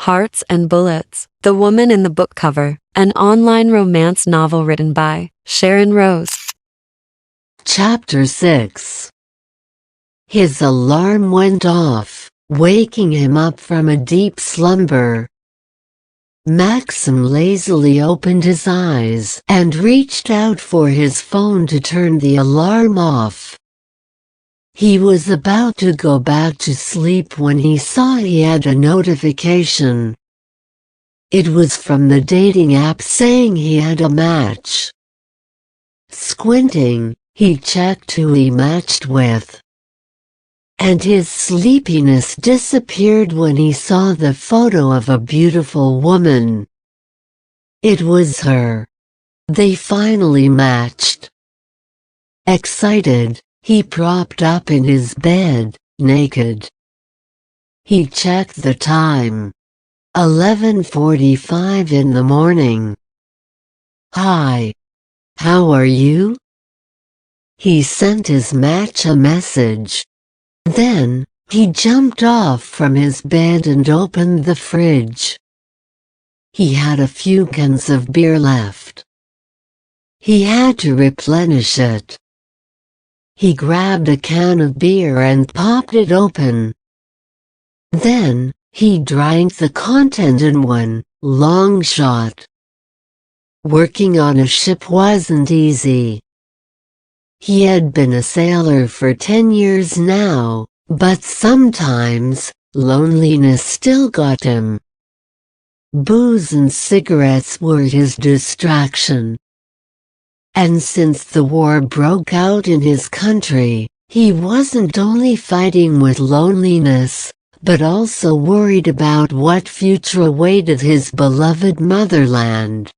Hearts and Bullets, The Woman in the Book Cover, an online romance novel written by Sharon Rose. Chapter 6. His alarm went off, waking him up from a deep slumber. Maxim lazily opened his eyes and reached out for his phone to turn the alarm off. He was about to go back to sleep when he saw he had a notification. It was from the dating app saying he had a match. Squinting, he checked who he matched with. And his sleepiness disappeared when he saw the photo of a beautiful woman. It was her. They finally matched. Excited, he propped up in his bed, naked. He checked the time. 11:45 in the morning. "Hi. How are you?" He sent his match a message. Then, he jumped off from his bed and opened the fridge. He had a few cans of beer left. He had to replenish it. He grabbed a can of beer and popped it open. Then, he drank the content in one long shot. Working on a ship wasn't easy. He had been a sailor for 10 years now, but sometimes, loneliness still got him. Booze and cigarettes were his distraction. And since the war broke out in his country, he wasn't only fighting with loneliness, but also worried about what future awaited his beloved motherland.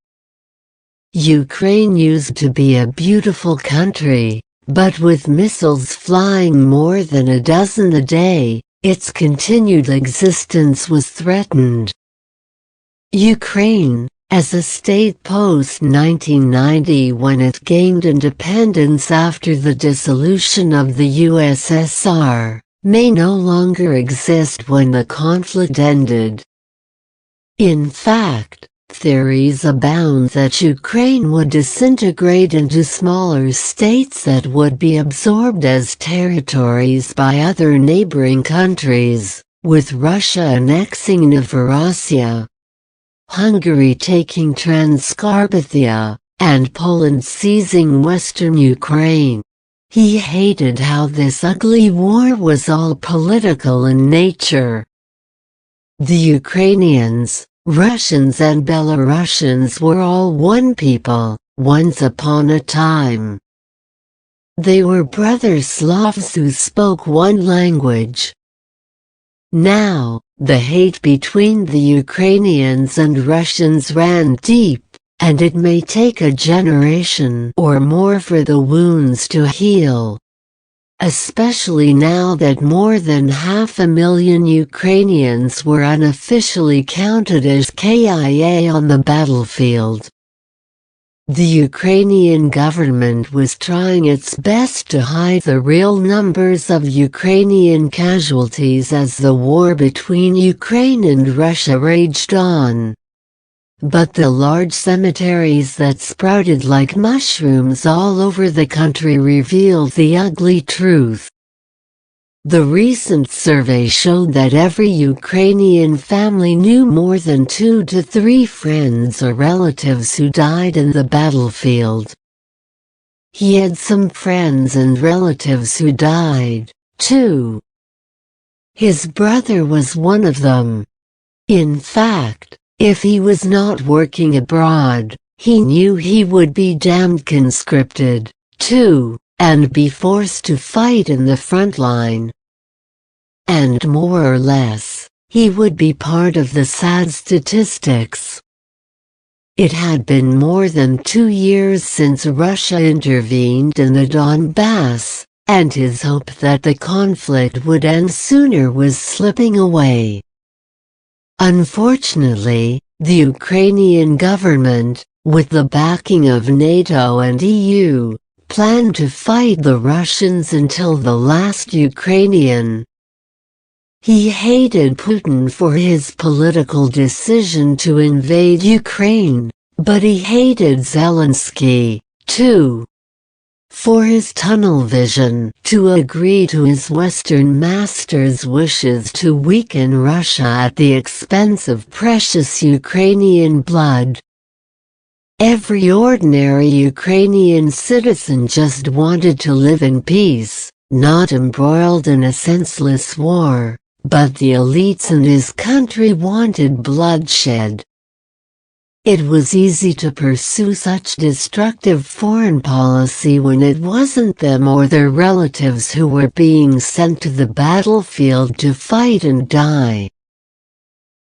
Ukraine used to be a beautiful country, but with missiles flying more than a dozen a day, its continued existence was threatened. Ukraine, as a state post-1990 when it gained independence after the dissolution of the USSR, may no longer exist when the conflict ended. In fact, theories abound that Ukraine would disintegrate into smaller states that would be absorbed as territories by other neighboring countries, with Russia annexing Novorossiya, Hungary taking Transcarpathia, and Poland seizing western Ukraine. He hated how this ugly war was all political in nature. The Ukrainians, Russians and Belarusians were all one people, once upon a time. They were brother Slavs who spoke one language. Now, the hate between the Ukrainians and Russians ran deep, and it may take a generation or more for the wounds to heal. Especially now that more than 500,000 Ukrainians were unofficially counted as KIA on the battlefield. The Ukrainian government was trying its best to hide the real numbers of Ukrainian casualties as the war between Ukraine and Russia raged on. But the large cemeteries that sprouted like mushrooms all over the country revealed the ugly truth. The recent survey showed that every Ukrainian family knew more than 2 to 3 friends or relatives who died in the battlefield. He had some friends and relatives who died, too. His brother was one of them. In fact, if he was not working abroad, he knew he would be damned conscripted, too, and be forced to fight in the front line. And more or less, he would be part of the sad statistics. It had been more than 2 years since Russia intervened in the Donbass, and his hope that the conflict would end sooner was slipping away. Unfortunately, the Ukrainian government, with the backing of NATO and EU, planned to fight the Russians until the last Ukrainian He hated Putin for his political decision to invade Ukraine, but he hated Zelensky, too, for his tunnel vision to agree to his Western master's wishes to weaken Russia at the expense of precious Ukrainian blood. Every ordinary Ukrainian citizen just wanted to live in peace, not embroiled in a senseless war, but the elites in his country wanted bloodshed. It was easy to pursue such destructive foreign policy when it wasn't them or their relatives who were being sent to the battlefield to fight and die.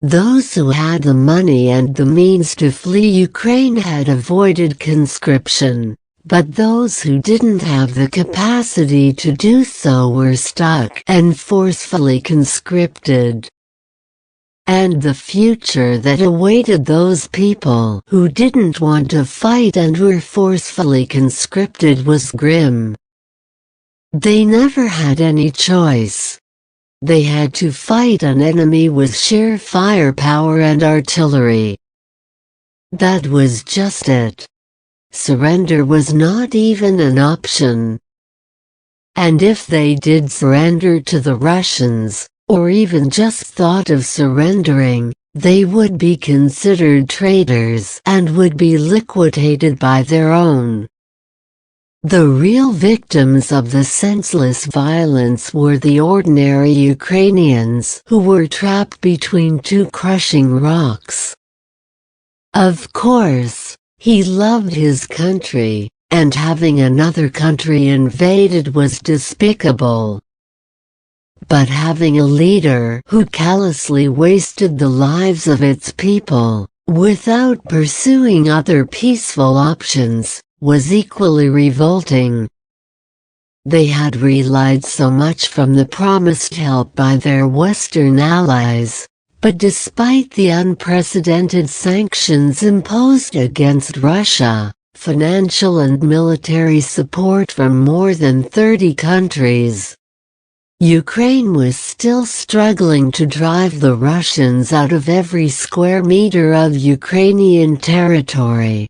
Those who had the money and the means to flee Ukraine had avoided conscription, but those who didn't have the capacity to do so were stuck and forcefully conscripted. And the future that awaited those people who didn't want to fight and were forcefully conscripted was grim. They never had any choice. They had to fight an enemy with sheer firepower and artillery. That was just it. Surrender was not even an option. And if they did surrender to the Russians, or even just thought of surrendering, they would be considered traitors and would be liquidated by their own. The real victims of the senseless violence were the ordinary Ukrainians who were trapped between two crushing rocks. Of course, he loved his country, and having another country invaded was despicable. But having a leader who callously wasted the lives of its people, without pursuing other peaceful options, was equally revolting. They had relied so much from the promised help by their Western allies, but despite the unprecedented sanctions imposed against Russia, financial and military support from more than 30 countries, Ukraine was still struggling to drive the Russians out of every square meter of Ukrainian territory.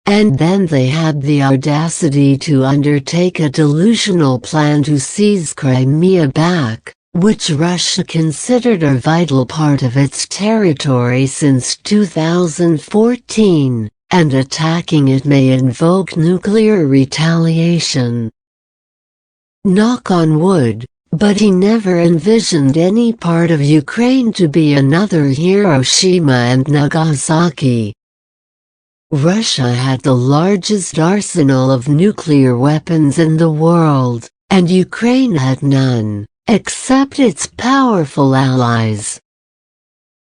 And then they had the audacity to undertake a delusional plan to seize Crimea back, which Russia considered a vital part of its territory since 2014, and attacking it may invoke nuclear retaliation. Knock on wood, but he never envisioned any part of Ukraine to be another Hiroshima and Nagasaki. Russia had the largest arsenal of nuclear weapons in the world, and Ukraine had none, except its powerful allies.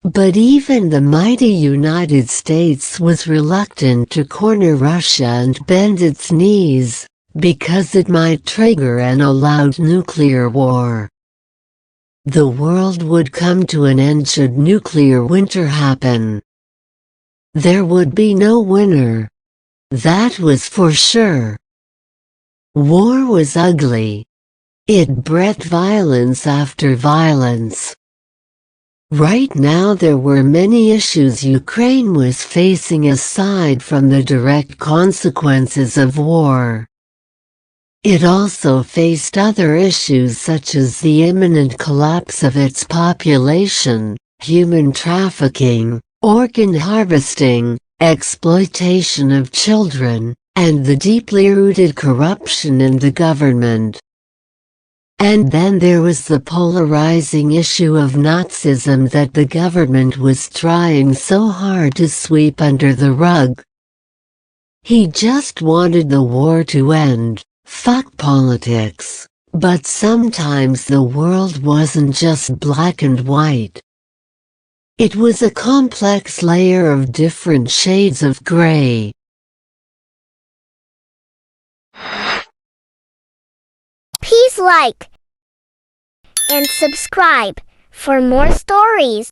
But even the mighty United States was reluctant to corner Russia and bend its knees, because it might trigger an all-out nuclear war. The world would come to an end should nuclear winter happen. There would be no winner. That was for sure. War was ugly. It bred violence after violence. Right now there were many issues Ukraine was facing aside from the direct consequences of war. It also faced other issues such as the imminent collapse of its population, human trafficking, organ harvesting, exploitation of children, and the deeply rooted corruption in the government. And then there was the polarizing issue of Nazism that the government was trying so hard to sweep under the rug. He just wanted the war to end. Fuck politics. But sometimes the world wasn't just black and white. It was a complex layer of different shades of gray. Please like and subscribe for more stories.